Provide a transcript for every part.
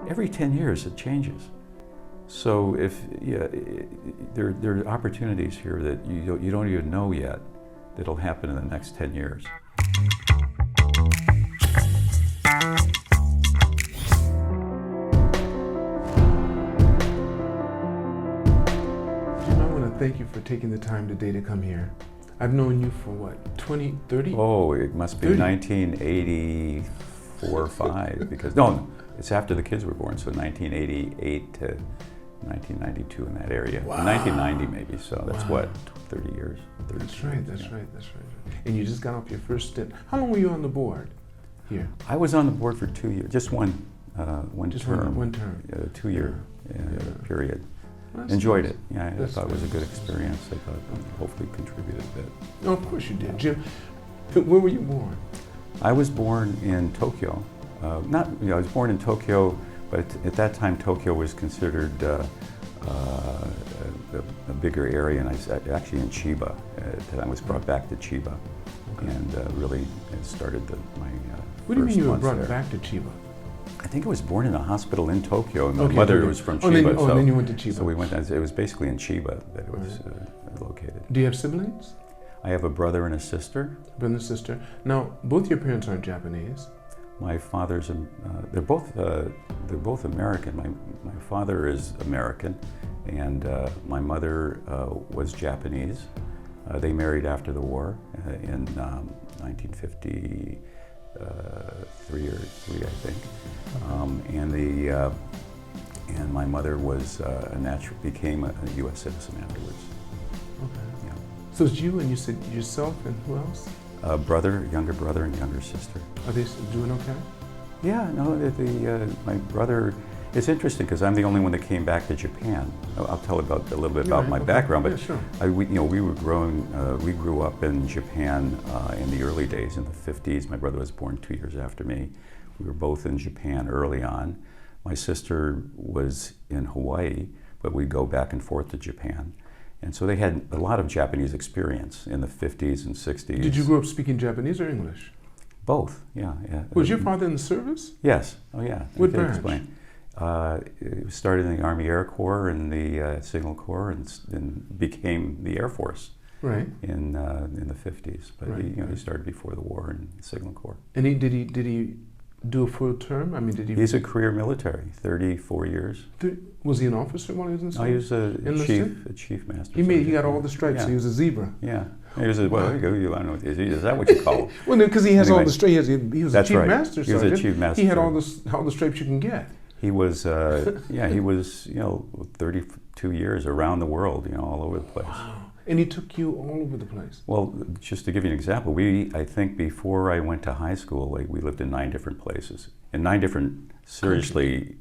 Every 10 years it changes. So if there are opportunities here that you don't even know yet that'll happen in the next 10 years. Jim, I want to thank you for taking the time today to come here. I've known you for what, 20, 30? Oh, it must be 30. 1984 or 5, because, no, it's after the kids were born, so 1988 to 1992 in that area. Wow. 1990 maybe, so that's Wow. what, 30 years? 30 That's years, right, that's yeah. right, that's right. And you just got off your first stint. How long were you on the board here? I was on the board for 2 years, just one Just term. one term. 2 year period. That's Enjoyed nice. it. Yeah, I That's thought it was a good nice. experience. I thought hopefully contributed a bit. Oh, of course you did. Jim, where were you born? I was born in Tokyo. I was born in Tokyo, but at that time Tokyo was considered a bigger area, and I was actually in Chiba. I was brought back to Chiba, and really started my What do you mean you were months brought there. back to Chiba? I think I was born in a hospital in Tokyo, and my Okay, mother okay. was from Oh, Chiba. then you went to Chiba. So we went. It was basically in Chiba that it was located. Do you have siblings? I have a brother and a sister. Brother and sister. Now, both your parents aren't Japanese. My father's they're both American. My father is American, and my mother was Japanese. They married after the war in 1953 or 3, I think. And my mother was became a U.S. citizen afterwards. Okay. Yeah. So it's you, and you said yourself, and who else? Younger brother, and younger sister. Are they doing okay? Yeah, no, my brother, it's interesting because I'm the only one that came back to Japan. I'll tell a little bit about my background, but yeah, sure. we grew up in Japan in the early days, in the 50s. My brother was born 2 years after me. We were both in Japan early on. My sister was in Hawaii, but we'd go back and forth to Japan. And so they had a lot of Japanese experience in the 50s and 60s. Did you grow up speaking Japanese or English? Both, yeah. Was your father in the service? Yes, oh yeah. What I can branch? explain. It started in the Army Air Corps and the Signal Corps, and became the Air Force Right. in the 50s. But Right, he started before the war in the Signal Corps. And did he do a full term? I mean, did he? He's a career military, 34 years. Was he an officer while he was in No, he was Enlisted? a chief master. He got all the stripes. Yeah. So he was a zebra. Yeah. He was well, there you go. I don't know. Is that what you call him? Well, because he has all Anyway, the stripes. He was a that's chief right. master He was a sergeant. chief master He had all the stripes you can get. He was, he was, 32 years around the world, all over the place. Wow. And he took you all over the place. Well, just to give you an example, I think before I went to high school, we lived in 9 different places, in 9 different, seriously,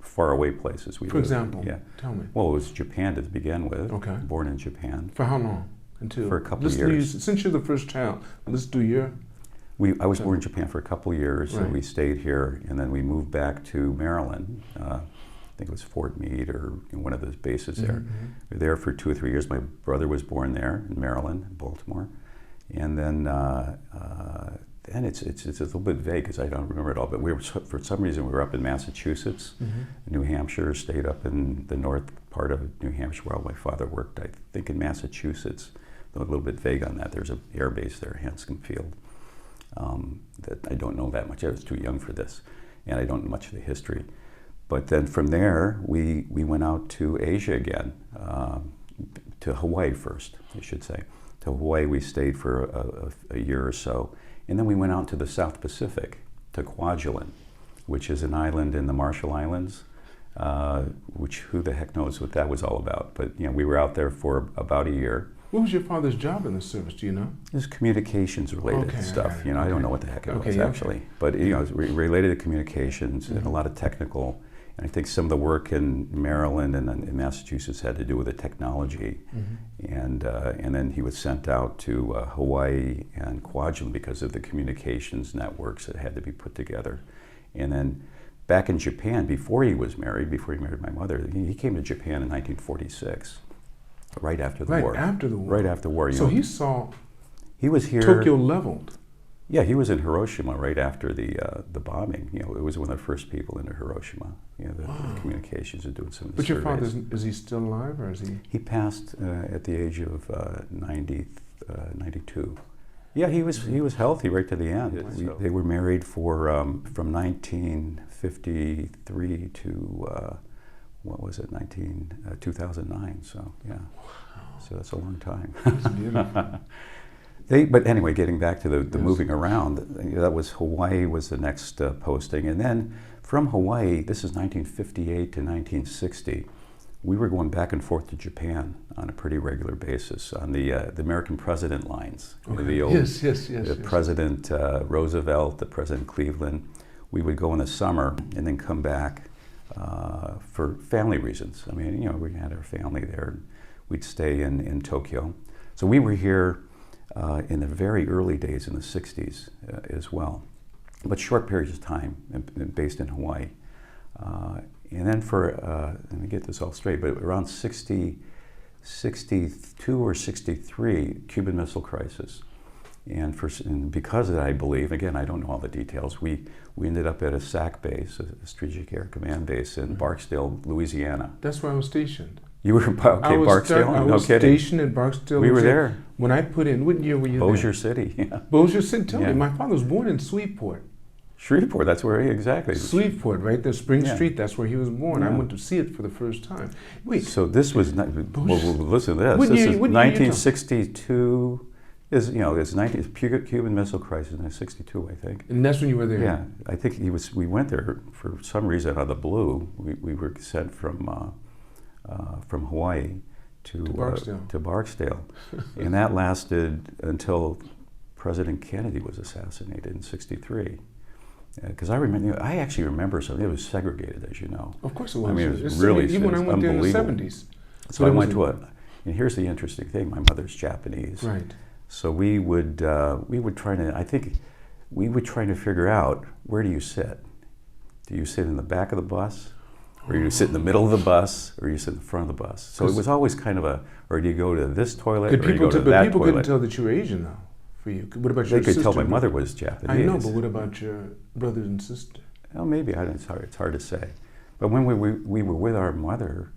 far away places. For example, tell me. Well, it was Japan to begin with. Okay. Born in Japan. For how long? For a couple of years. Since you're the first child, let's do your. I was born in Japan for a couple of years, Right. and we stayed here, and then we moved back to Maryland. I think it was Fort Meade or one of those bases there. Mm-hmm. We were there for 2 or 3 years. My brother was born there in Maryland, in Baltimore, and then it's a little bit vague because I don't remember it all. But for some reason we were up in Massachusetts, New Hampshire. Stayed up in the north part of New Hampshire while my father worked. I think in Massachusetts. A little bit vague on that. There's an air base there, Hanscom Field. That I don't know that much. I was too young for this, and I don't know much of the history. But then from there, we went out to Asia again, to Hawaii first, I should say. To Hawaii, we stayed for a year or so, and then we went out to the South Pacific, to Kwajalein, which is an island in the Marshall Islands. Which who the heck knows what that was all about? But we were out there for about a year. What was your father's job in the service? Do you know? It was communications related stuff. I don't know what the heck it was actually, but it was related to communications and a lot of technical. And I think some of the work in Maryland and in Massachusetts had to do with the technology. And then he was sent out to Hawaii and Kwajalein because of the communications networks that had to be put together. And then back in Japan, before he married my mother, he came to Japan in 1946. Right after the war. Right after the war. Right after the war. So he saw he was here. Tokyo leveled. Yeah, he was in Hiroshima right after the bombing. You know, it was one of the first people into Hiroshima. You know, the communications and doing some of the But your father, surveys. is he still alive, or is he? He passed at the age of 92. Yeah, he was healthy right to the end. They were married for from 1953 to what was it, 2009. So yeah, so that's a long time. That's beautiful. But anyway, getting back to the moving around, that was Hawaii was the next posting, and then from Hawaii, this is 1958 to 1960. We were going back and forth to Japan on a pretty regular basis on the American president lines. Okay. The old Yes. President Roosevelt, the President Cleveland. We would go in the summer and then come back for family reasons. I mean, you know, we had our family there. We'd stay in Tokyo. So we were here in the very early days in the 60s as well, but short periods of time based in Hawaii. And then let me get this all straight, but around 62 or 63, Cuban Missile Crisis. And because of that, I believe, again, I don't know all the details, we ended up at a SAC base, a Strategic Air Command base in Barksdale, Louisiana. That's where I was stationed. You were Barksdale? I was stationed in Barksdale. We were there. When I put in, what year were you Bossier there? City, yeah. Bossier City, tell Yeah. me. My father was born in Shreveport. Shreveport, that's where exactly. Shreveport, right there, Spring Yeah. Street, that's where he was born. I Yeah. went to see it for the first time. Wait, So this was, listen to this. What This year- is what year you 1962, is, you know, it's Cuban Missile Crisis in 1962, I think. and that's when you were there? Yeah, I think we went there for some reason out of the blue. We were sent from Hawaii to Barksdale. And that lasted until President Kennedy was assassinated in 63. Because I actually remember something. It was segregated, as you know. Of course it was. I mean, it was It's- really even when I went there in the unbelievable. 70s. So I went to and here's the interesting thing. My mother's Japanese. Right. So we would try to figure out, where do you sit? Do you sit in the back of the bus? Or do you sit in the middle of the bus? Or do you sit in the front of the bus? So it was always kind of or do you go to this toilet, or do you go to that But people couldn't toilet? tell that you were Asian, though, for you. What about your They could sister? tell my mother was Japanese. I know, but what about your brothers and sister? Well, maybe, it's hard to say. But when we were with our mother,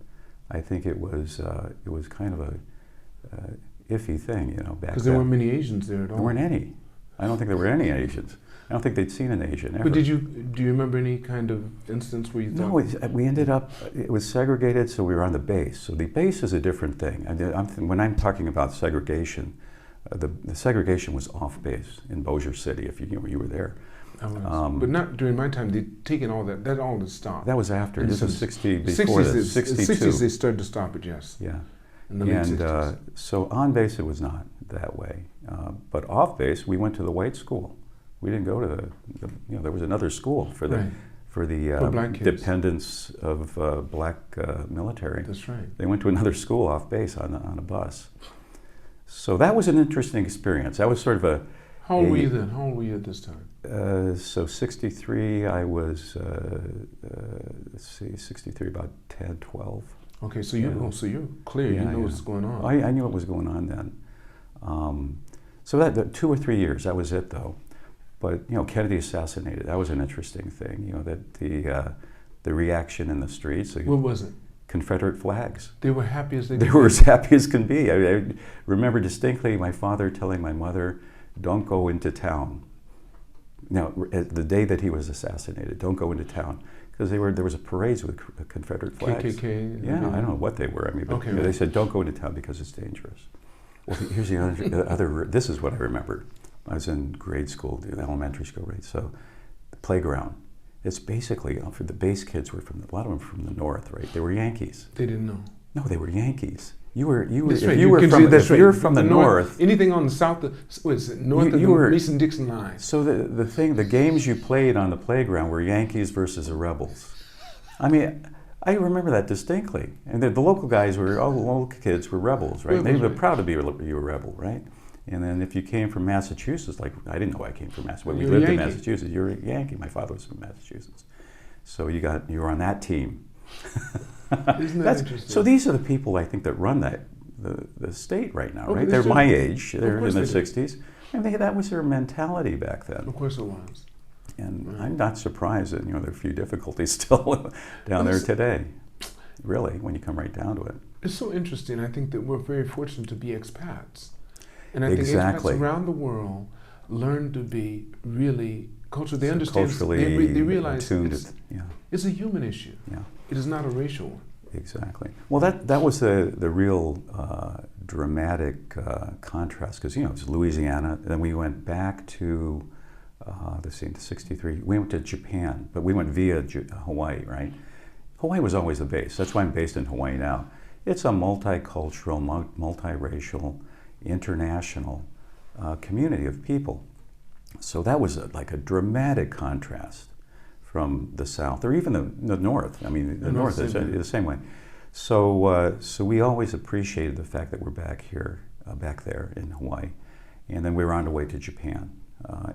I think it was kind of a iffy thing, you know, back then. Because there weren't many Asians there at all. There weren't any. I don't think there were any Asians. I don't think they'd seen an Asian ever. But do you remember any kind of instance where you thought? No, we ended up, it was segregated, so we were on the base. So the base is a different thing. When I'm talking about segregation, the segregation was off base in Bossier City, if you were there. I was. But not during my time. They'd taken all that all to stop. That was after. This was 62. 60s they started to stop it, yes. Yeah. In the late 60s. So on base it was not that way. But off base, we went to the white school. We didn't go to there was another school for the black kids. dependents of black military. That's right. They went to another school off base on a bus. So that was an interesting experience. That was sort of a. How old were you then? How old were you at this time? So 63, I was, 63, about 10, 12. Okay, so you're clear. Yeah, you know what's going on. I knew what was going on then. So that 2 or 3 years, that was it though. But Kennedy assassinated. That was an interesting thing. That the reaction in the streets. What was it? Confederate flags. They were happy as they could be. They were as happy as can be. I remember distinctly my father telling my mother, "Don't go into town." Now, the day that he was assassinated, don't go into town, because there was a parade with Confederate flags. KKK. Yeah, I don't know what they were. I mean, but they said don't go into town because it's dangerous. Well, here's the other. This is what I remember. I was in grade school, the elementary school, right? So, the playground. It's basically for the base kids were a lot of them from the north, right? They were Yankees. They didn't know. No, they were Yankees. If you're from the north, anything on the south, north of the Mason-Dixon line. So the games you played on the playground were Yankees versus the Rebels. I mean, I remember that distinctly. And the local guys all the local kids were rebels, right? They were proud to be a rebel, right? And then if you came from Massachusetts, like I didn't know I came from Massachusetts. We lived in Massachusetts. You're a Yankee. My father was from Massachusetts, so you were on that team. Isn't that interesting? So these are the people I think that run the state right now, right? Okay, They're my age. They're in the they 60s. And that was their mentality back then. Of course it was. And Right. I'm not surprised that, there are a few difficulties still down there today. Really, when you come right down to it. It's so interesting. I think that we're very fortunate to be expats. And I Exactly. think expats around the world learn to be really culturally, they So understand, culturally they realize attuned it's, yeah, it's a human issue. yeah, It is not a racial one. exactly. Well, that was the real dramatic contrast, because, it's Louisiana. Then we went back to, let's see, 63. We went to Japan, but we went via Hawaii, right? Hawaii was always the base. That's why I'm based in Hawaii now. It's a multicultural, multiracial, international community of people. So that was like a dramatic contrast from the South, or even the North. I mean, the North is the same way. So we always appreciated the fact that we're back here, back there in Hawaii. And then we were on the way to Japan.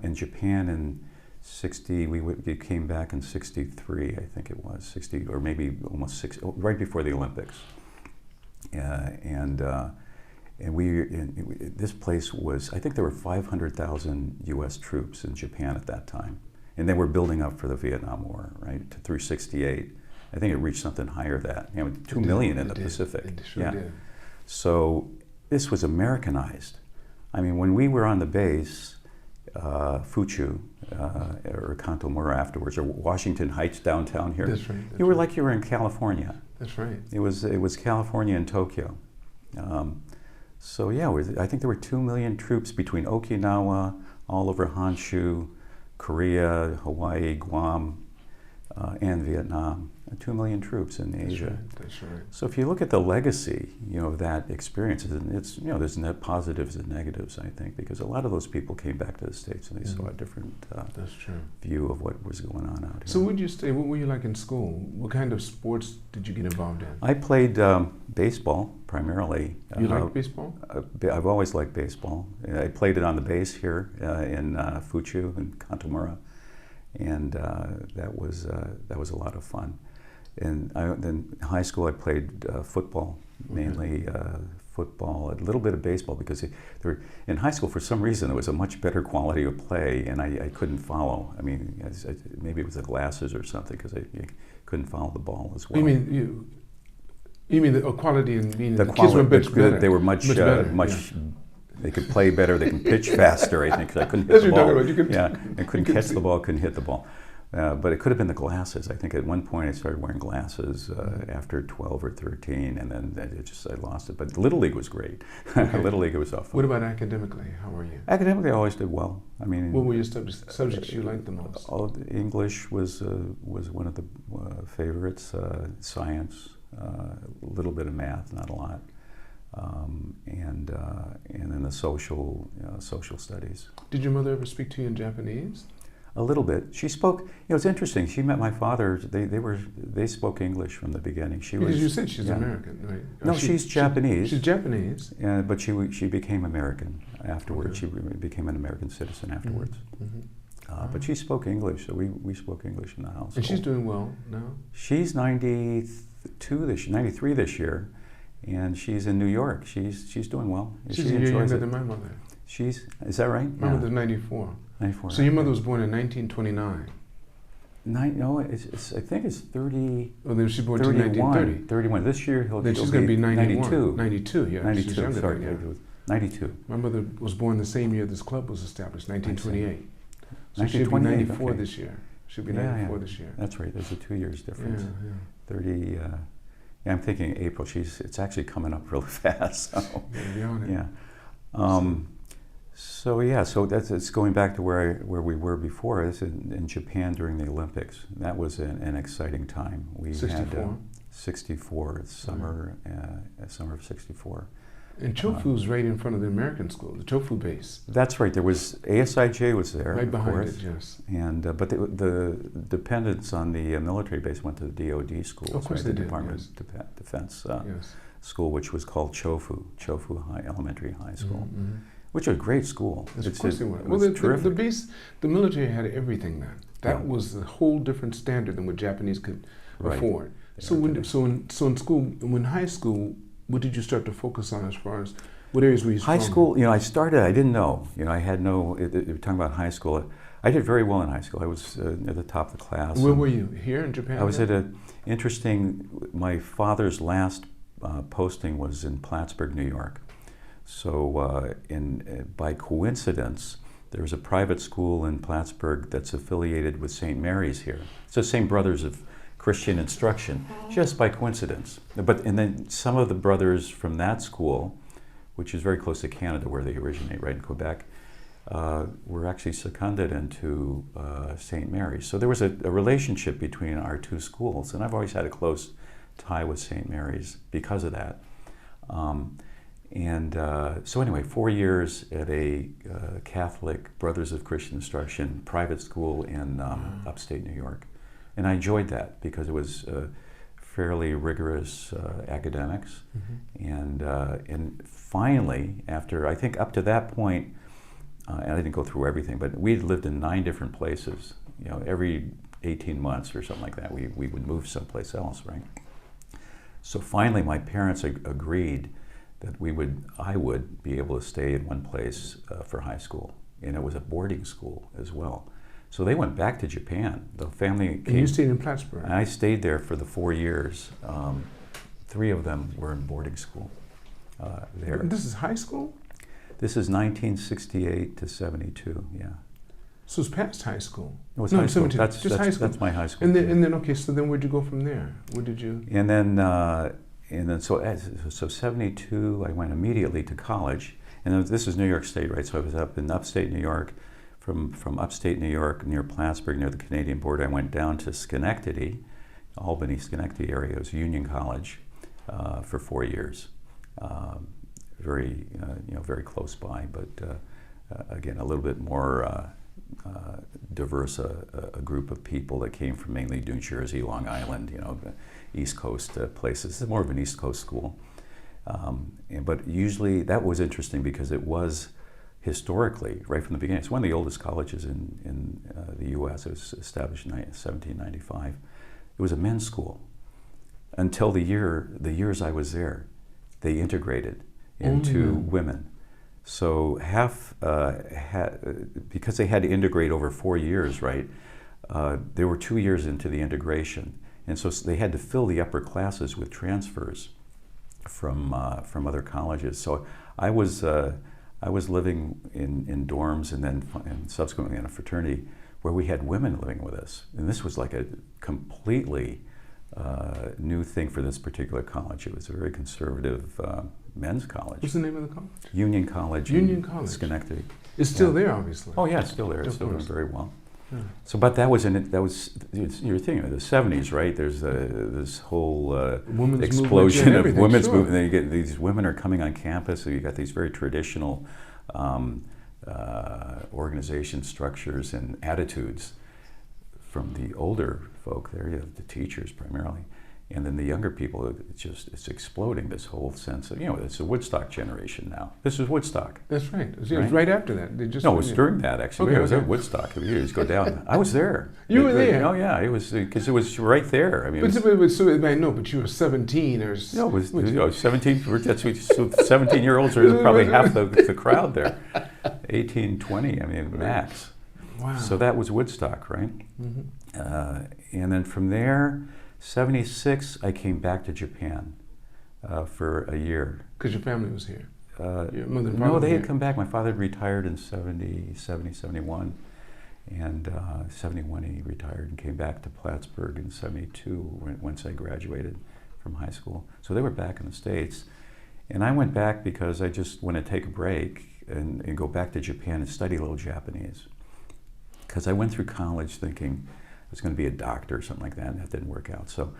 In Japan in 60, we came back in 63, I think it was, 60, or maybe almost 60, right before the Olympics. This place was, I think there were 500,000 US troops in Japan at that time. And they were building up for the Vietnam War, right, through 68. I think it reached something higher than that, 2 million in the Pacific. It sure did. So this was Americanized. I mean, when we were on the base, Fuchu, or Kantomura afterwards, or Washington Heights downtown here, That's right. you were like you were in California. That's right. It was California and Tokyo. So yeah, I think there were 2 million troops between Okinawa, all over Honshu, Korea, Hawaii, Guam, and Vietnam. 2 million troops in Asia. That's right. So if you look at the legacy, of that experience, it's there's net positives and negatives, I think, because a lot of those people came back to the States and they saw a different That's true. view of what was going on out here. So where'd you stay? What were you like in school? What kind of sports did you get involved in? I played baseball primarily. You like baseball? I've always liked baseball. I played it on the base here in Fuchu and Kantomura, and that was a lot of fun. And then in high school I played football, mainly football, a little bit of baseball, because in high school for some reason it was a much better quality of play, and I couldn't follow. I mean, maybe it was the glasses or something, because I couldn't follow the ball as well. You mean the quality in being the kids were much better? They were much better. They could play better. They could pitch faster. I think 'cause I couldn't hit the ball. I couldn't catch the ball. Couldn't hit the ball. But it could have been the glasses. I think at one point I started wearing glasses after 12 or 13, and then I lost it. But Little League was great. Okay. Little League, it was awful. What about academically? How were you? Academically, I always did well. I mean, What were your subjects you liked the most? English was one of the favorites. Science, a little bit of math, not a lot, and then the social studies. Did your mother ever speak to you in Japanese? A little bit. She spoke. It's interesting. She met my father. They spoke English from the beginning. Because you said she's American, right? No, she's Japanese. She's Japanese. But she became American afterwards. Okay. She became an American citizen afterwards. Mm-hmm. But she spoke English, so we spoke English in the house. And she's doing well now. She's 93 this year, and she's in New York. She's doing well. She's a year younger than my mother. Is that right? My mother's 94. 94. So your mother was born in 1929. No, I think it's 30. Well, then she was born in 1930. 31. This year then she's going to be 92. 92, yeah. 92, she's younger sorry. than you. 92. My mother was born the same year this club was established, 1928. So she'll be 1928, 94 okay. this year. She'll be 94 this year. That's right. There's a 2 years difference. Yeah. 30. I'm thinking April. It's actually coming up really fast. So. Be on it. Yeah. So it's going back to where we were before. It's in Japan during the Olympics. That was an exciting time. We 64? had 64. It's summer of 64. And Chofu's right in front of the American school, the Chofu base. That's right. There was ASIJ was there, right of behind course. it, yes. And but the dependents on the military base went to the DoD school. Of course, the they Department did, yes. of Defense Yes. school, which was called Chofu Elementary High School, Mm-hmm. which was a great school. Of course they were. Well, the base, the military had everything then. That was a whole different standard than what Japanese could afford. So in school, when high school, what did you start to focus on as far as What areas were you strong High school, I didn't know. I had no, you're talking about high school. I did very well in high school. I was at the top of the class. Where were you? Here in Japan? I was at my father's last posting was in Plattsburgh, New York. So by coincidence, there was a private school in Plattsburgh that's affiliated with St. Mary's here. It's the same Brothers of Christian Instruction, just by coincidence. And then some of the brothers from that school, which is very close to Canada where they originate, right in Quebec, were actually seconded into St. Mary's. So there was a relationship between our two schools, and I've always had a close tie with St. Mary's because of that. So anyway, 4 years at a Catholic Brothers of Christian Instruction private school in upstate New York. And I enjoyed that because it was fairly rigorous academics. And finally, after, I think up to that point, and I didn't go through everything, but we had lived in 9 different places. Every 18 months or something like that, we would move someplace else, right? So finally, my parents agreed that I would be able to stay in one place for high school, and it was a boarding school as well. So they went back to Japan. The family came. And you stayed in Plattsburgh? And I stayed there for the 4 years. 3 of them were in boarding school there. And this is high school? This is 1968 to 72, yeah. So it's past high school? It was high school. Just high school. That's my high school. And then okay, so then where'd you go from there? Where did you? And then so 72, I went immediately to college. And this is New York State, right? So I was up in upstate New York. From upstate New York, near Plattsburgh, near the Canadian border, I went down to Schenectady, Albany, Schenectady area. It was Union College for 4 years. Very, very close by, but again, a little bit more diverse, a group of people that came from mainly New Jersey, Long Island, the East Coast places. It's more of an East Coast school. But usually that was interesting because it was historically, right from the beginning, it's one of the oldest colleges in the U.S. It was established in 1795. It was a men's school. Until the years I was there, they integrated into women. So because they had to integrate over 4 years, right? They were 2 years into the integration, and so they had to fill the upper classes with transfers from other colleges. So I was living in dorms and subsequently in a fraternity where we had women living with us, and this was like a completely new thing for this particular college. It was a very conservative men's college. What's the name of the college? Union College. Union College. Schenectady. It's still there, obviously. Oh yeah, it's still there. It's still doing very well. Yeah. So, but you're thinking of the 70s, right? There's this whole explosion of women's movement. Then you get these women are coming on campus, so you got these very traditional organization structures and attitudes from the older folk there, the teachers primarily, and then the younger people. It's exploding, this whole sense of, it's a Woodstock generation now. This is Woodstock. It was right after that. It was during that, actually. Okay, it was at Woodstock. You just go down. I was there. You were there? Oh yeah, it was because it was right there. I mean, but you were 17 or no, it was 17. 17-year-olds are probably half the crowd there. 18, 20. I mean, max. Wow. So that was Woodstock, right? And then from there, 76, I came back to Japan for a year. Because your family was here? Your mother and father No, they had here? come back. My father had retired in 71. And 71 he retired and came back to Plattsburgh in 72 once I graduated from high school. So they were back in the States. And I went back because I just want to take a break and go back to Japan and study a little Japanese. Because I went through college thinking I was going to be a doctor or something like that, and that didn't work out. So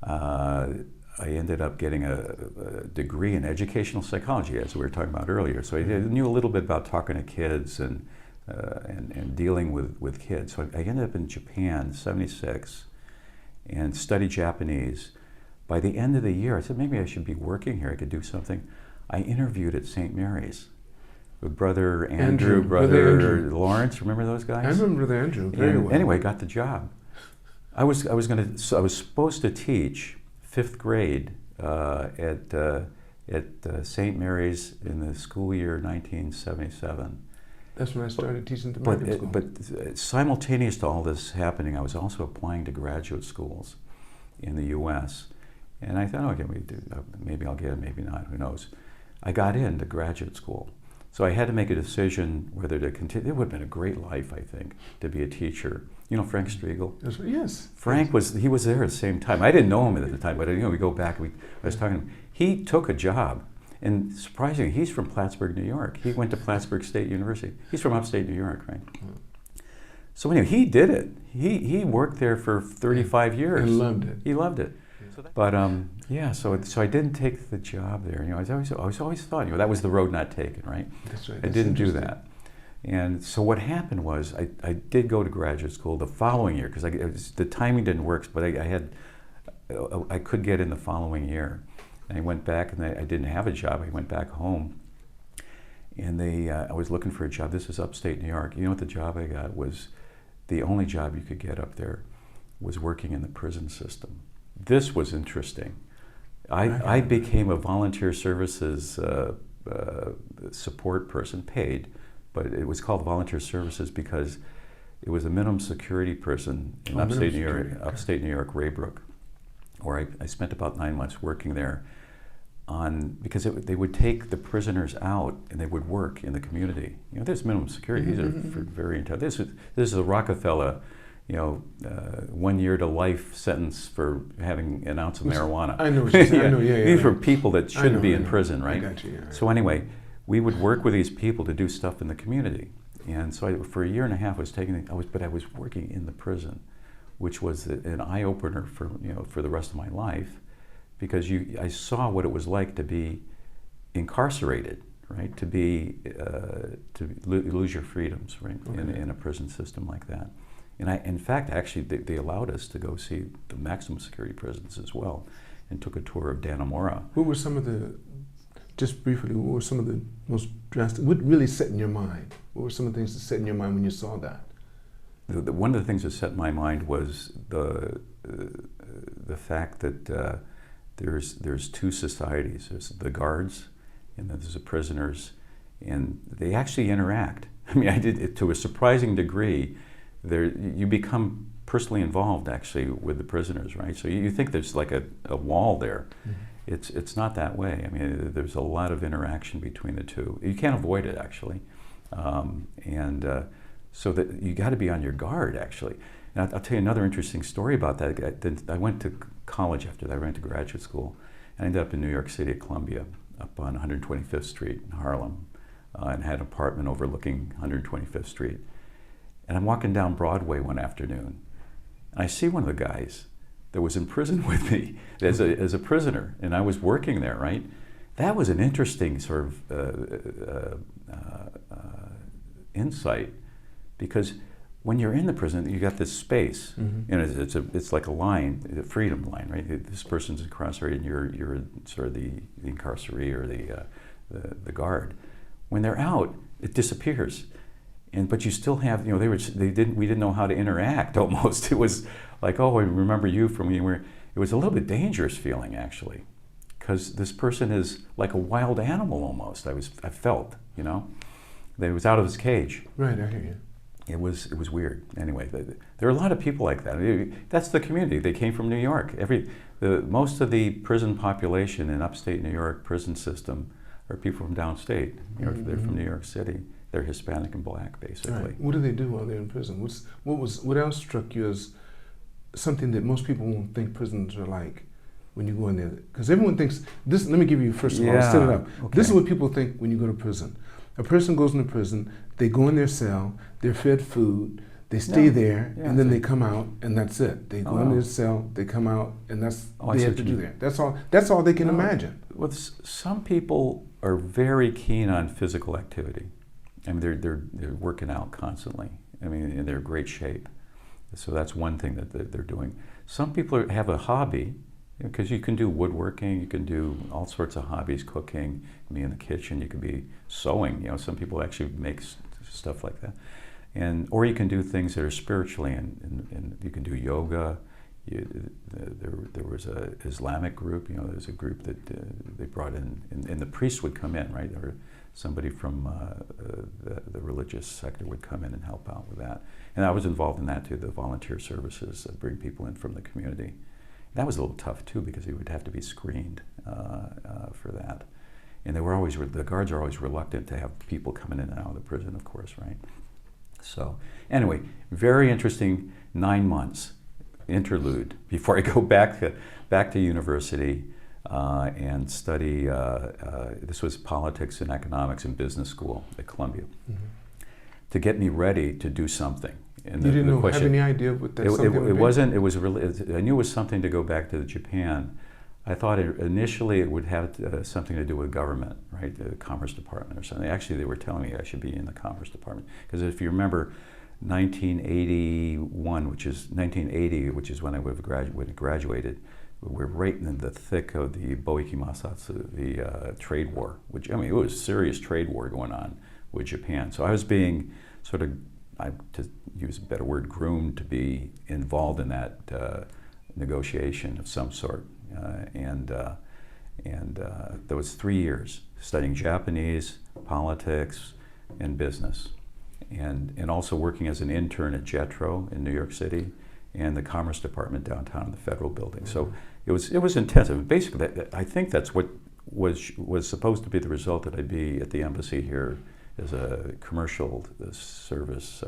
I ended up getting a degree in educational psychology, as we were talking about earlier. So I knew a little bit about talking to kids and dealing with kids. So I ended up in Japan, 76, and studied Japanese. By the end of the year, I said, maybe I should be working here. I could do something. I interviewed at St. Mary's with Brother Andrew, Brother Lawrence. Remember those guys? I remember Brother Andrew very well. Anyway, I got the job. I was supposed to teach 5th grade at St. Mary's in the school year 1977. That's when I started teaching at the American school. But simultaneous to all this happening, I was also applying to graduate schools in the U.S. And I thought, okay, maybe I'll get it, maybe not, who knows. I got into graduate school. So I had to make a decision whether to continue. It would have been a great life, I think, to be a teacher. You know Frank Striegel? Yes. Frank was there at the same time. I didn't know him at the time, but we go back, I was talking to him. He took a job, and surprisingly, he's from Plattsburgh, New York. He went to Plattsburgh State University. He's from upstate New York, right? So anyway, he did it. He worked there for 35 years. And loved it. He loved it. But yeah, so I didn't take the job there. I was always thought, that was the road not taken, right? That's right. I didn't do that. And so what happened was I did go to graduate school the following year because the timing didn't work, but I could get in the following year. And I went back, and I didn't have a job. I went back home, and I was looking for a job. This is upstate New York. You know what the job I got was? The only job you could get up there was working in the prison system. This was interesting. I became a volunteer services support person, paid, but it was called volunteer services because it was a minimum security person in upstate New York, Raybrook, where I spent about 9 months working there because they would take the prisoners out and they would work in the community. There's minimum security. These are very intense. This is a Rockefeller, 1 year to life sentence for having an ounce of marijuana. I know what you're saying. I know, These were people that shouldn't be in prison, right? I got you, yeah. So anyway, we would work with these people to do stuff in the community. And so for a year and a half, I was working in the prison, which was an eye opener for the rest of my life, because I saw what it was like to be incarcerated, right? To lose your freedoms, right? Okay. In a prison system like that. And in fact, actually, they allowed us to go see the maximum security prisons as well, and took a tour of Dannemora. Just briefly, what were some of the most drastic, what really set in your mind? What were some of the things that set in your mind when you saw that? One of the things that set in my mind was the fact that there's two societies. There's the guards, and then there's the prisoners, and they actually interact. I mean, I did it to a surprising degree. You become personally involved actually with the prisoners, right? So you think there's like a wall there. Mm-hmm. It's not that way. I mean, there's a lot of interaction between the two. You can't avoid it actually, so that you got to be on your guard actually. And I'll tell you another interesting story about that. I went to college after that. I went to graduate school, and I ended up in New York City at Columbia, up on 125th Street in Harlem, and had an apartment overlooking 125th Street. And I'm walking down Broadway one afternoon, and I see one of the guys that was in prison with me as a prisoner, and I was working there, right? That was an interesting sort of insight, because when you're in the prison, you got this space, and it's like a line, the freedom line, right? This person's incarcerated, and you're sort of the incarceree or the guard. When they're out, it disappears. But you still have, we didn't know how to interact almost. It was like, oh, I remember you from when you were, it was a little bit dangerous feeling actually, because this person is like a wild animal almost. I felt, that he was out of his cage. Right, I hear you. It was weird. Anyway, there are a lot of people like that. That's the community. They came from New York. Most of the prison population in upstate New York prison system are people from downstate. They're from New York City. They're Hispanic and black, basically. Right. What do they do while they're in prison? What else struck you as something that most people won't think prisons are like when you go in there? Because everyone thinks this. Let me give you first of all, set it up. Okay. This is what people think when you go to prison. A person goes into prison. They go in their cell. They're fed food. They stay there, and then they come out, and that's it. They go in their cell. They come out, and that's they have to do there. That's all. That's all they can imagine. Well, some people are very keen on physical activity. I mean, they're working out constantly. I mean, and they're in great shape. So that's one thing that they're doing. Some people have a hobby, because you can do woodworking, you can do all sorts of hobbies, cooking, you can be in the kitchen, you can be sewing. Some people actually make stuff like that. Or you can do things that are spiritually, and you can do yoga, there was a Islamic group. There's a group that they brought in, and the priests would come in, right? Or somebody from the religious sector would come in and help out with that. And I was involved in that too, the volunteer services that bring people in from the community. That was a little tough too, because you would have to be screened for that. And the guards are always reluctant to have people coming in and out of the prison, of course, right? So anyway, very interesting 9 months interlude before I go back to university and study. This was politics and economics and business school at Columbia, to get me ready to do something. And you didn't have any idea what that something would be? It wasn't. It was really. I knew it was something to go back to Japan. I thought initially it would have something to do with government, right? The Commerce Department or something. Actually, they were telling me I should be in the Commerce Department, because if you remember, 1981, which is 1980, which is when I would have graduated, we're right in the thick of the Boeing Masatsu, the trade war. Which, I mean, it was a serious trade war going on with Japan. So I was being sort of, to use a better word, groomed to be involved in that negotiation of some sort. And there was 3 years studying Japanese, politics, and business, and also working as an intern at JETRO in New York City, and the Commerce Department downtown in the Federal Building. So it was intensive. Basically, I think that's what was supposed to be the result, that I'd be at the embassy here as a commercial service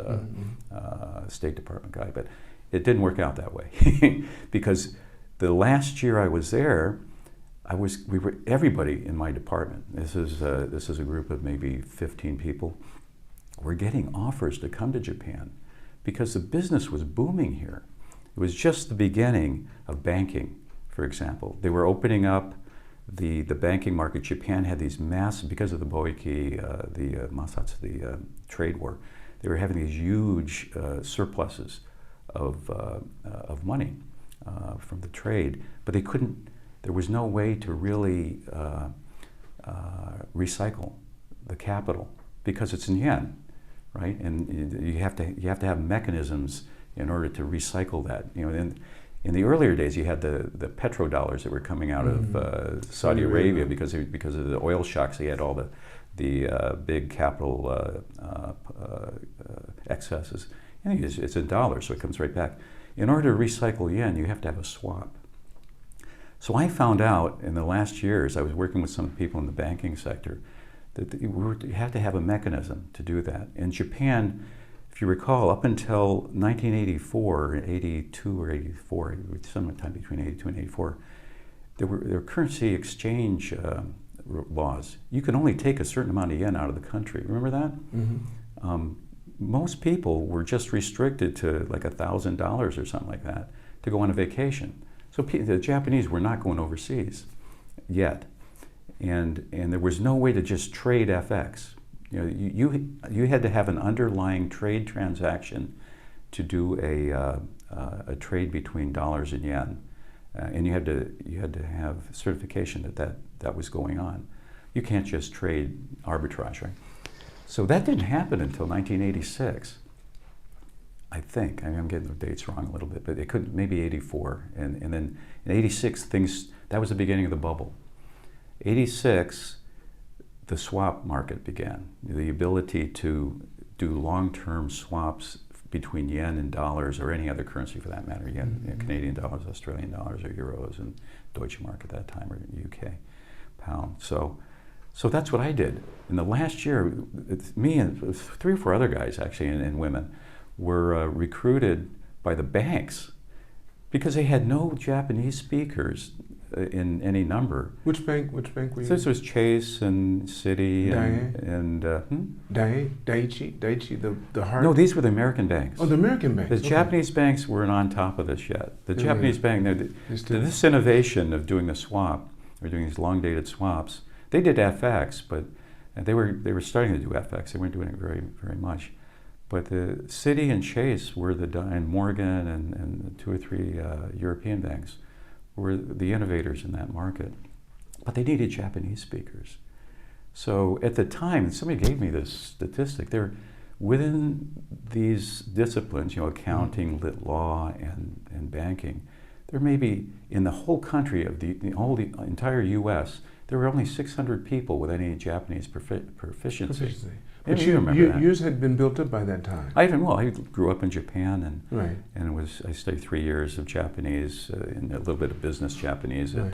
State Department guy, but it didn't work out that way because the last year I was there, everybody in my department. This is a group of maybe 15 people. Were getting offers to come to Japan because the business was booming here. It was just the beginning of banking, for example. They were opening up the banking market. Japan had these massive, because of the Boiki, the Masatsu, the trade war, they were having these huge surpluses of money from the trade, but they couldn't, there was no way to really recycle the capital because it's in yen, right? And you have to have mechanisms in order to recycle that. In the earlier days, you had the petrodollars that were coming out of Saudi Arabia because of the oil shocks. They had all the big capital excesses. And it's in dollars, so it comes right back. In order to recycle yen, you have to have a swap. So I found out in the last years, I was working with some people in the banking sector, that you had to have a mechanism to do that. In Japan, if you recall, up until 1984, 82 or 84, sometime between 82 and 84, there were currency exchange laws. You could only take a certain amount of yen out of the country. Remember that? Mm-hmm. Most people were just restricted to like $1,000 or something like that to go on a vacation. So the Japanese were not going overseas yet. And there was no way to just trade FX. You had to have an underlying trade transaction to do a trade between dollars and yen, and you had to have certification that was going on. You can't just trade arbitrage, right? So that didn't happen until 1986, I think. I mean, I'm getting the dates wrong a little bit, but it could maybe 84, and then in 86 that was the beginning of the bubble. 86. The swap market began. The ability to do long-term swaps between yen and dollars, or any other currency for that matter, yen, Canadian dollars, Australian dollars, or euros, and Deutsche Mark at that time, or UK pound. So that's what I did. In the last year, me and 3 or 4 other guys, actually, and women, were recruited by the banks because they had no Japanese speakers in any number. Which bank were you? This was Chase and Citi and Daiichi, the hard. No, these were the American banks. Oh, the American banks. The Japanese banks weren't on top of this yet. The Japanese bank, this innovation of doing the swap, or doing these long-dated swaps, they did FX, but they were starting to do FX. They weren't doing it very, very much. But the Citi and Chase were and Morgan and 2 or 3 European banks were the innovators in that market. But they needed Japanese speakers. So at the time, somebody gave me this statistic, there within these disciplines, accounting, lit law, and banking, there may be, in the whole country of the entire U.S., there were only 600 people with any Japanese proficiency. But Maybe you remember that. yours had been built up by that time. I grew up in Japan, and Right. I studied 3 years of Japanese and a little bit of business Japanese Right.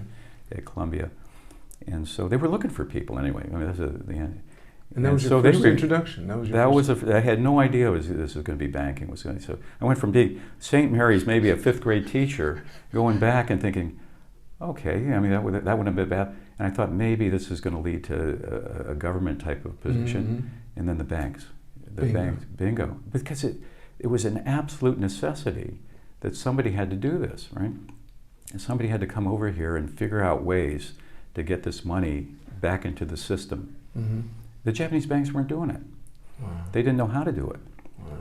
at Columbia, and so they were looking for people anyway. I mean, And that was your first introduction. I had no idea this was going to be banking. So I went from being St. Mary's, maybe a 5th grade teacher, going back and thinking, okay, I mean that wouldn't have been bad. And I thought maybe this is going to lead to a government type of position, Mm-hmm. and then the banks, Bingo. because it was an absolute necessity that somebody had to do this, right? And somebody had to come over here and figure out ways to get this money back into the system. Mm-hmm. The Japanese banks weren't doing it. Wow. They didn't know how to do it. Wow.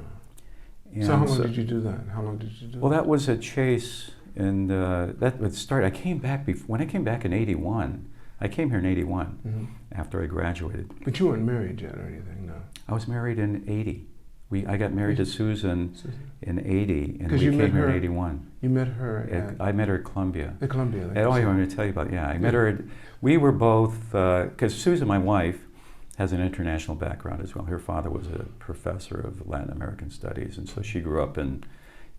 And So how long did you do that? How long did you do Well, that? that was at Chase, and that would start. I came back when I came back in '81. I came here in '81 Mm-hmm. after I graduated. But you weren't married yet or anything, no? I was married in '80. I got married to Susan in '80, and we you came met here her in '81. You met her I met her at Columbia. at Columbia. Oh, I want to tell you about. Yeah, I met her. We were both because Susan, my wife, has an international background as well. Her father was a professor of Latin American studies, and so she grew up in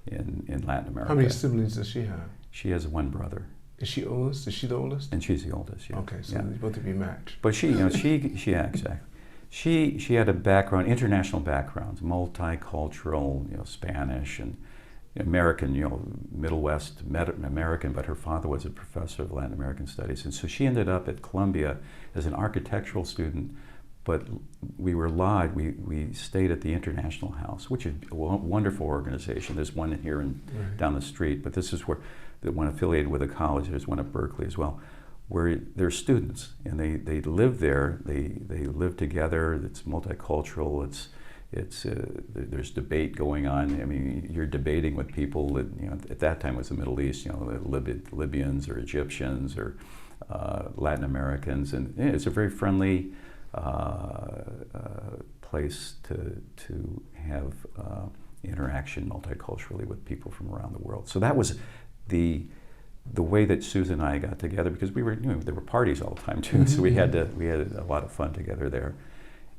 Latin America. How many siblings does she have? She has one brother. Is she oldest? Is she the oldest? And she's the oldest. Yeah. Okay, so yeah. both of you match. But she, yeah, exactly. She had a background, international backgrounds, multicultural, Spanish and American, Middle West American. But her father was a professor of Latin American studies, and so she ended up at Columbia as an architectural student. But we were lodged. We stayed at the International House, which is a wonderful organization. There's one here down the street, but this is where the one affiliated with a college. There's one at Berkeley as well, where they're students and they live there. They live together. It's multicultural. There's debate going on. I mean, you're debating with people that at that time it was the Middle East. The Libyans or Egyptians or Latin Americans, and it's a very friendly place to have interaction multiculturally with people from around the world. So that was the way that Susan and I got together, because we were there were parties all the time too. So we had a lot of fun together there.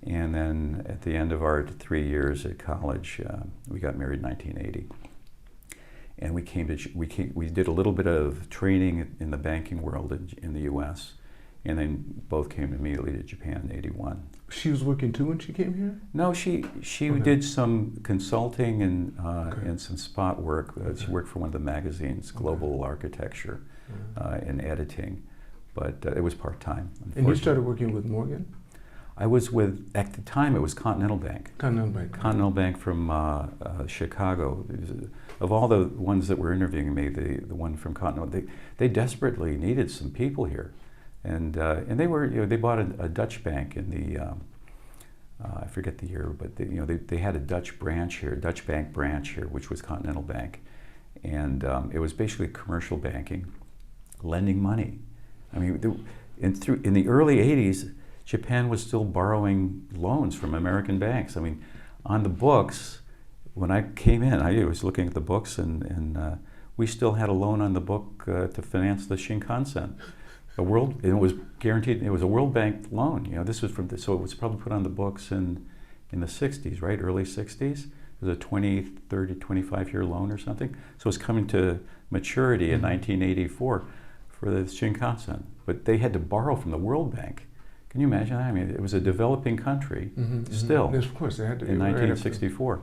And then at the end of our 3 years at college, we got married in 1980. And we did a little bit of training in the banking world in the U.S. And then both came immediately to Japan in '81. She was working too when she came here? No, she did some consulting and some spot work. She worked for one of the magazines, Global Architecture, in editing, but it was part-time. And you started working with Morgan? I was at the time it was Continental Bank. Continental Bank from Chicago. Of all the ones that were interviewing me, the one from Continental, they desperately needed some people here. And they were, they bought a Dutch bank in the, I forget the year, but they had a Dutch branch here, Dutch bank branch here, which was Continental Bank, and it was basically commercial banking, lending money. I mean, in the early '80s, Japan was still borrowing loans from American banks. I mean, on the books, when I came in, I was looking at the books, and we still had a loan on the book to finance the Shinkansen. It was guaranteed. It was a World Bank loan. This was so it was probably put on the books in the '60s, right? Early '60s. It was a 20, 30, 25-year loan or something. So it's coming to maturity in 1984 for the Shinkansen. But they had to borrow from the World Bank. Can you imagine that? I mean, it was a developing country still. Yes, of course, they had to be in 1964.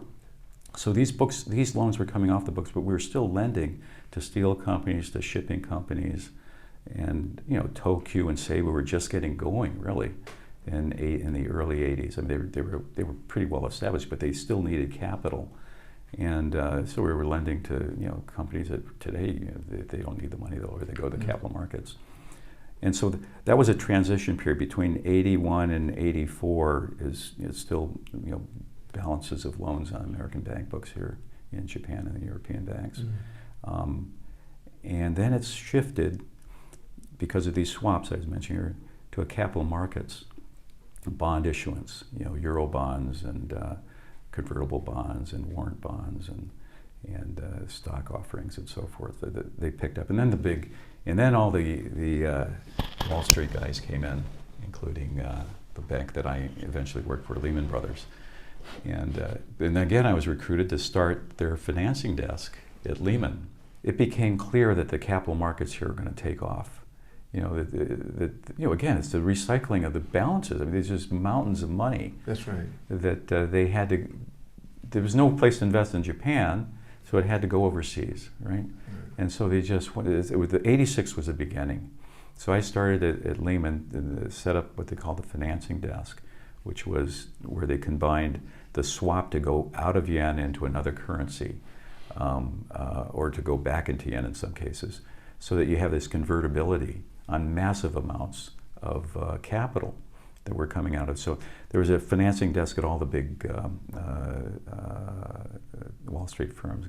So these loans were coming off the books, but we were still lending to steel companies, to shipping companies. And Tokyo and Seibu were just getting going, really, in the early '80s. I mean, they were pretty well established, but they still needed capital, and so we were lending to companies that today they don't need the money, or they go to the capital markets. And so that was a transition period between '81 and '84. Is still balances of loans on American bank books here in Japan and the European banks, and then it's shifted, because of these swaps I was mentioning here, to a capital markets bond issuance, Euro bonds and convertible bonds and warrant bonds, and and stock offerings and so forth. They picked up, and then all the Wall Street guys came in, including the bank that I eventually worked for, Lehman Brothers. And again, I was recruited to start their financing desk at Lehman. It became clear that the capital markets here are going to take off. Again, it's the recycling of the balances. I mean, there's just mountains of money. That's right. That they had to. There was no place to invest in Japan, so it had to go overseas, right? And so they just went. The '86 was the beginning. So I started at Lehman and set up what they call the financing desk, which was where they combined the swap to go out of yen into another currency, or to go back into yen in some cases, so that you have this convertibility on massive amounts of capital that were coming out of. So there was a financing desk at all the big Wall Street firms,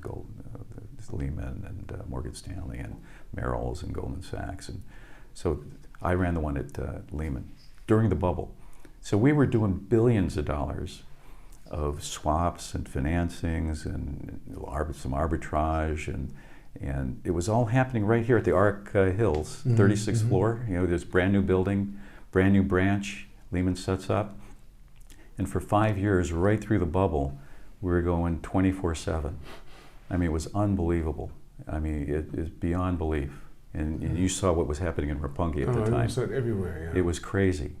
Lehman and Morgan Stanley and Merrill's and Goldman Sachs. And so I ran the one at Lehman during the bubble. So we were doing billions of dollars of swaps and financings and some arbitrage, and it was all happening right here at the Arc Hills, 36th floor. This brand new building, brand new branch, Lehman sets up. And for 5 years, right through the bubble, we were going 24/7. I mean, it was unbelievable. I mean, it is beyond belief. And you saw what was happening in Roppongi at the time. You saw it everywhere, yeah. It was crazy.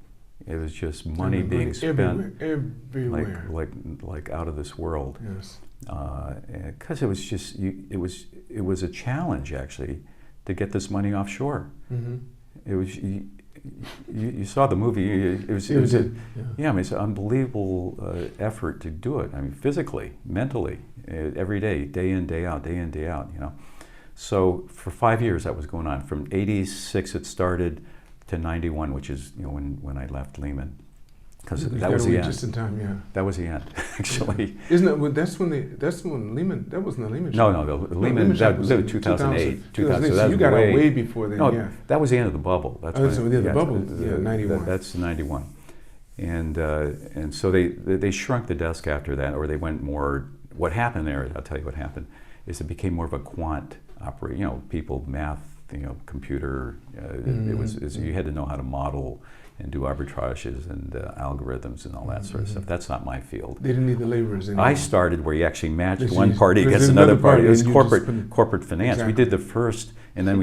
It was just money being spent everywhere. like out of this world. Yes. Because it was just it was a challenge actually to get this money offshore. It was you saw the movie. It was I mean, it's an unbelievable effort to do it. I mean, physically, mentally, every day, day in, day out, day in, day out. So for 5 years that was going on. From '86 it started to '91, which is when I left Lehman, because that was the end. Just in time, yeah. That was the end, actually. Isn't it? That's when Lehman. That wasn't the Lehman. No, the Lehman. That was 2008. 2000. So you got out way before then. No, yeah. That was the end of the bubble. That's the bubble. Yeah, '91. That's '91, and so they shrunk the desk after that, or they went more. What happened there? I'll tell you what happened. Is it became more of a quant operation. People, math. Computer. It was you had to know how to model and do arbitrages and algorithms and all that sort of stuff. That's not my field. They didn't need the laborers anymore. I started where you actually matched one party against another party. It was corporate finance. Exactly. We did the first, and then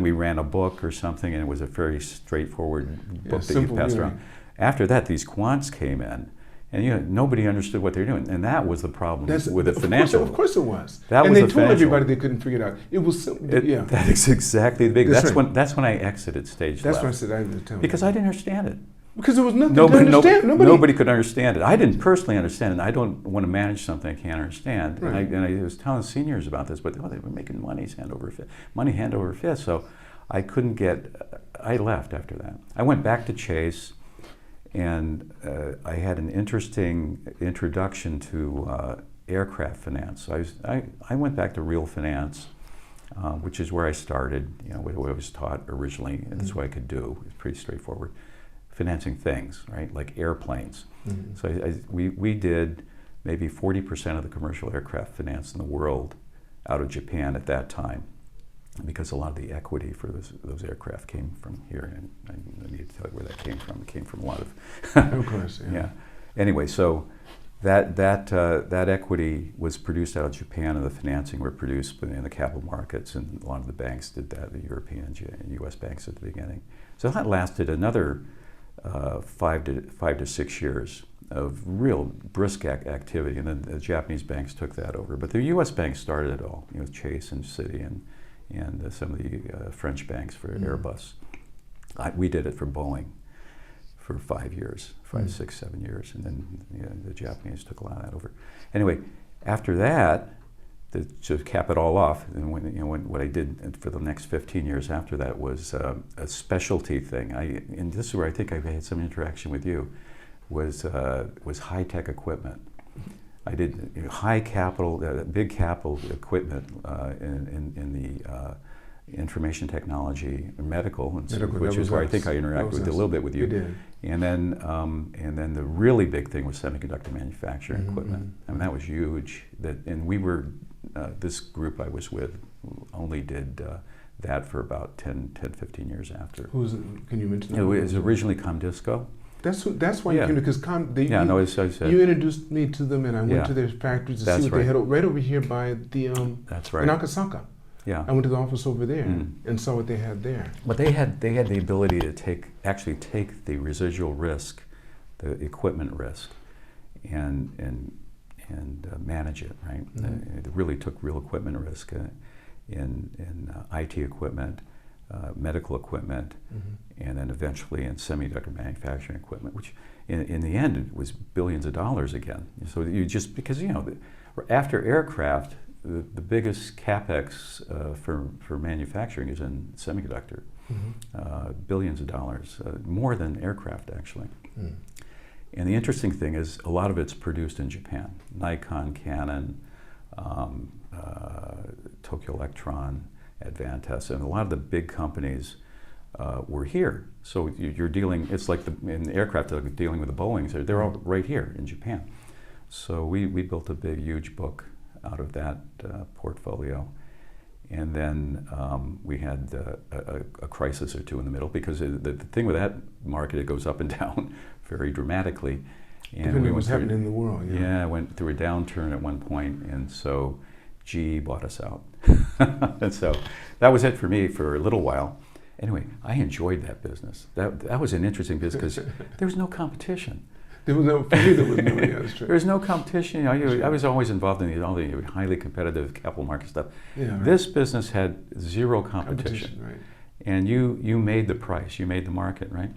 we ran a book or something, and it was a very straightforward book that you passed around. After that, these quants came in. And nobody understood what they were doing, and that was the problem with the financial. Of course it was. And they told everybody they couldn't figure it out. It was yeah. That is exactly the big. That's right. That's when I exited stage left. That's when I said I didn't tell because I didn't understand it. Because there was nothing to understand. Nobody could understand it. I didn't personally understand it. And I don't want to manage something I can't understand. Right. And I was telling seniors about this, but they were making money hand over fist. So I couldn't I left after that. I went back to Chase. And I had an interesting introduction to aircraft finance. I went back to real finance, which is where I started. What I was taught originally, and that's what I could do. It's pretty straightforward, financing things, right, like airplanes. So we did maybe 40% of the commercial aircraft finance in the world out of Japan at that time, because a lot of the equity for those aircraft came from here, and I need to tell you where that came from. It came from a lot of, of course, yeah. Anyway, so that equity was produced out of Japan, and the financing were produced in the capital markets, and a lot of the banks did that. The European and U.S. banks at the beginning. So that lasted another 5 to 6 years of real brisk activity, and then the Japanese banks took that over. But the U.S. banks started it all. Chase and Citi and some of the French banks for Airbus. We did it for Boeing for 5 years, 6, 7 years, and then the Japanese took a lot of that over. Anyway, after that, to cap it all off, and what I did for the next 15 years after that was a specialty thing. And this is where I think I had some interaction with you, was high-tech equipment. I did high capital, big capital equipment information technology, medical, and Medical, which is where I think I that interacted was with a us. little bit with you. You did. And then the really big thing was semiconductor manufacturing equipment. I mean, that was huge. And we were, this group I was with only did that for about 10, 15 years after. Can you mention that? It was originally Comdisco. That's why you Yeah. came, because As I said. you introduced me to them, and I went Yeah. to their factories to That's see what they right. had right over here by the That's right. in Akasaka. Yeah. I went to the office over there Mm. and saw what they had there. But they had the ability to actually take the residual risk, the equipment risk, and manage it, right? Mm-hmm. They really took real equipment risk in IT equipment, medical equipment, and then eventually in semiconductor manufacturing equipment, which in the end it was billions of dollars again. So you just, because after aircraft, the biggest capex for manufacturing is in semiconductor, billions of dollars, more than aircraft actually. Mm. And the interesting thing is a lot of it's produced in Japan. Nikon, Canon, Tokyo Electron, Advantest, and a lot of the big companies were here. So you're dealing, it's like in aircraft, they're dealing with the Boeings, they're all right here in Japan. So we built a big, huge book out of that portfolio. And then we had a crisis or two in the middle, because the thing with that market, it goes up and down very dramatically. And Depending on what's happening in the world. Yeah, went through a downturn at one point, and so GE bought us out. And so that was it for me for a little while. Anyway, I enjoyed that business. That was an interesting business because there was no competition. There was no, for me, there was no, yeah, that's true. There was no competition. I was always involved in all the highly competitive capital market stuff. Yeah, right. This business had zero competition. Right. And you made the price, you made the market, right?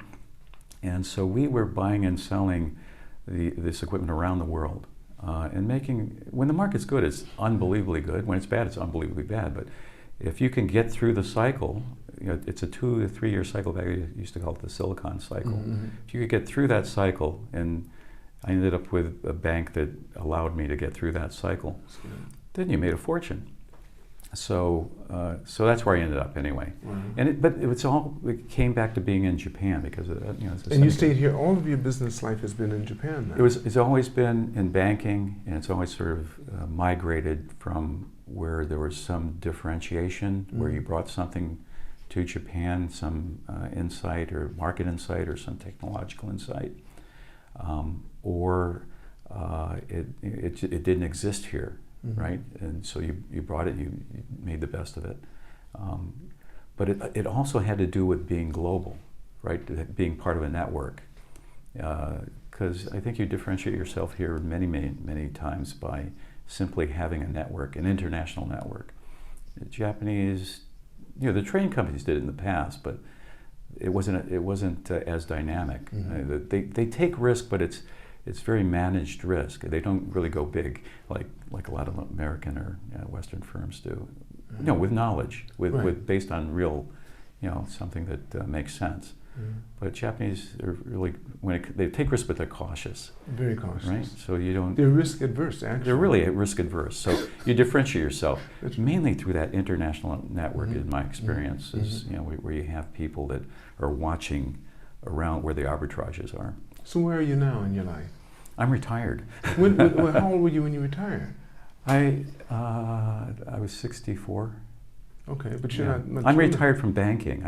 And so we were buying and selling this equipment around the world, and making, when the market's good, it's unbelievably good. When it's bad, it's unbelievably bad. But if you can get through the cycle, it's a 2 to 3 year cycle. Back, we used to call it the silicon cycle. Mm-hmm. If you could get through that cycle, and I ended up with a bank that allowed me to get through that cycle, then you made a fortune. So that's where I ended up anyway. Wow. And it came back to being in Japan because of that, And you stayed here. All of your business life has been in Japan now. It's always been in banking, and it's always sort of migrated from where there was some differentiation, where you brought something to Japan, some insight or market insight or some technological insight, or it didn't exist here, right? And so you brought it, you made the best of it. But it also had to do with being global, right? Being part of a network. Because I think you differentiate yourself here many, many, many times by simply having a network, an international network. The Japanese, the train companies did it in the past, but it wasn't as dynamic. They take risk, but it's very managed risk. They don't really go big like a lot of American or Western firms do. With knowledge, with based on real, something that makes sense. But Japanese are really, they take risks, but they're cautious. Very cautious. Right? So you don't. They're risk adverse, actually. They're really risk adverse. So you differentiate yourself mainly through that international network. In my experience, is where you have people that are watching around where the arbitrages are. So where are you now in your life? I'm retired. How old were you when you retired? I was 64. Okay, but you're not much I'm older. retired from banking.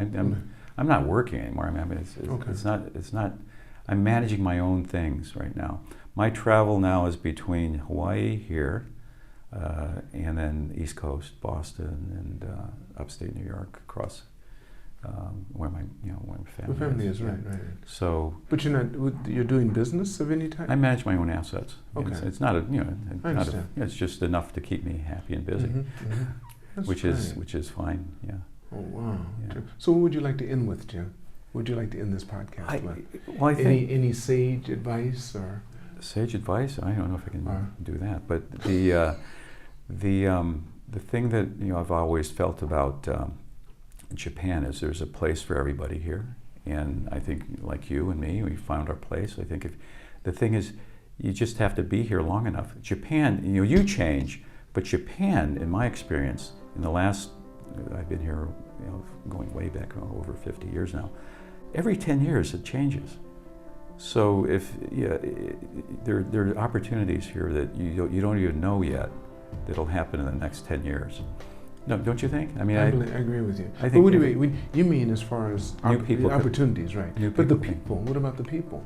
I'm not working anymore. I mean, it's not. I'm managing my own things right now. My travel now is between Hawaii here, and then East Coast, Boston, and upstate New York, across where my family is. Right. So, but you're doing business of any type? I manage my own assets. Okay. It's not I understand. it's just enough to keep me happy and busy, which is fine. Yeah. Oh wow! Yeah. So, what would you like to end with, Jim? What would you like to end this podcast with? I think any sage advice or sage advice. I don't know if I can do that, but the thing that I've always felt about Japan is there's a place for everybody here, and I think like you and me, we found our place. I think the thing is, you just have to be here long enough. Japan, you change, but Japan, in my experience, in the last, I've been here going way back over 50 years now. Every 10 years it changes. So there are opportunities here that you don't even know yet that'll happen in the next 10 years. No, don't you think? I mean, I agree with you. I think. But you mean as far as new people opportunities, right? New but the people. people. What about the people?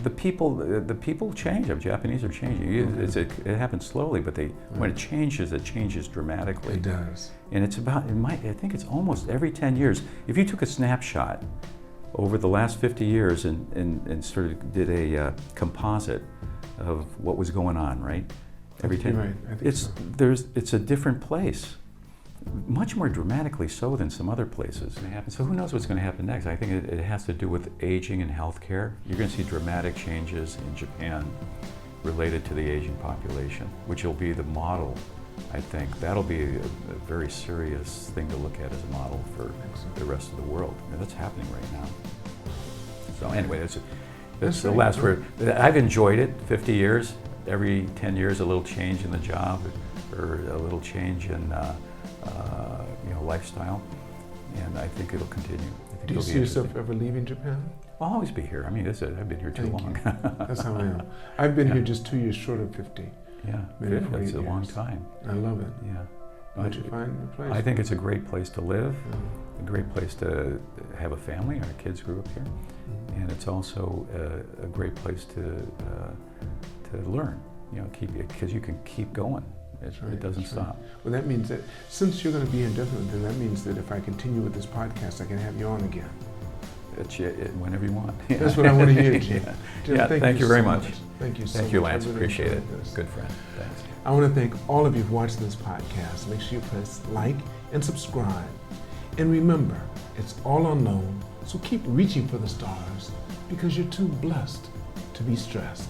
The people change. Japanese are changing. Okay. It happens slowly, but when it changes dramatically. It does. And it's about, I think it's almost every 10 years. If you took a snapshot over the last 50 years and sort of did a composite of what was going on, right? Every 10 years. Right. I think it's a different place. Much more dramatically so than some other places. So who knows what's going to happen next? I think it has to do with aging and healthcare. You're going to see dramatic changes in Japan related to the aging population, which will be the model. I think that'll be a very serious thing to look at as a model for the rest of the world. And that's happening right now. So anyway, that's the last word. I've enjoyed it. 50 years. Every 10 years, a little change in the job, or a little change in lifestyle, and I think it'll continue. Do you see yourself ever leaving Japan? I'll always be here. I mean, I've been here too long. That's how I am. I've been here just 2 years short of 50. Yeah, maybe that's a long time. I love it. Yeah. How'd you find the place? I think it's a great place to live, a great place to have a family. Our kids grew up here, and it's also a great place to learn. Because you can keep going. It doesn't stop. Well, that means that since you're going to be indefinite, then that means that if I continue with this podcast, I can have you on again. Whenever you want. That's what I want to hear, Jim. Jim, thank you very much. Thank you so much. Thank you, Lance. I really Appreciate it. enjoyed this. Good friend. Thanks. I want to thank all of you for watching this podcast. Make sure you press like and subscribe. And remember, it's all unknown, so keep reaching for the stars because you're too blessed to be stressed.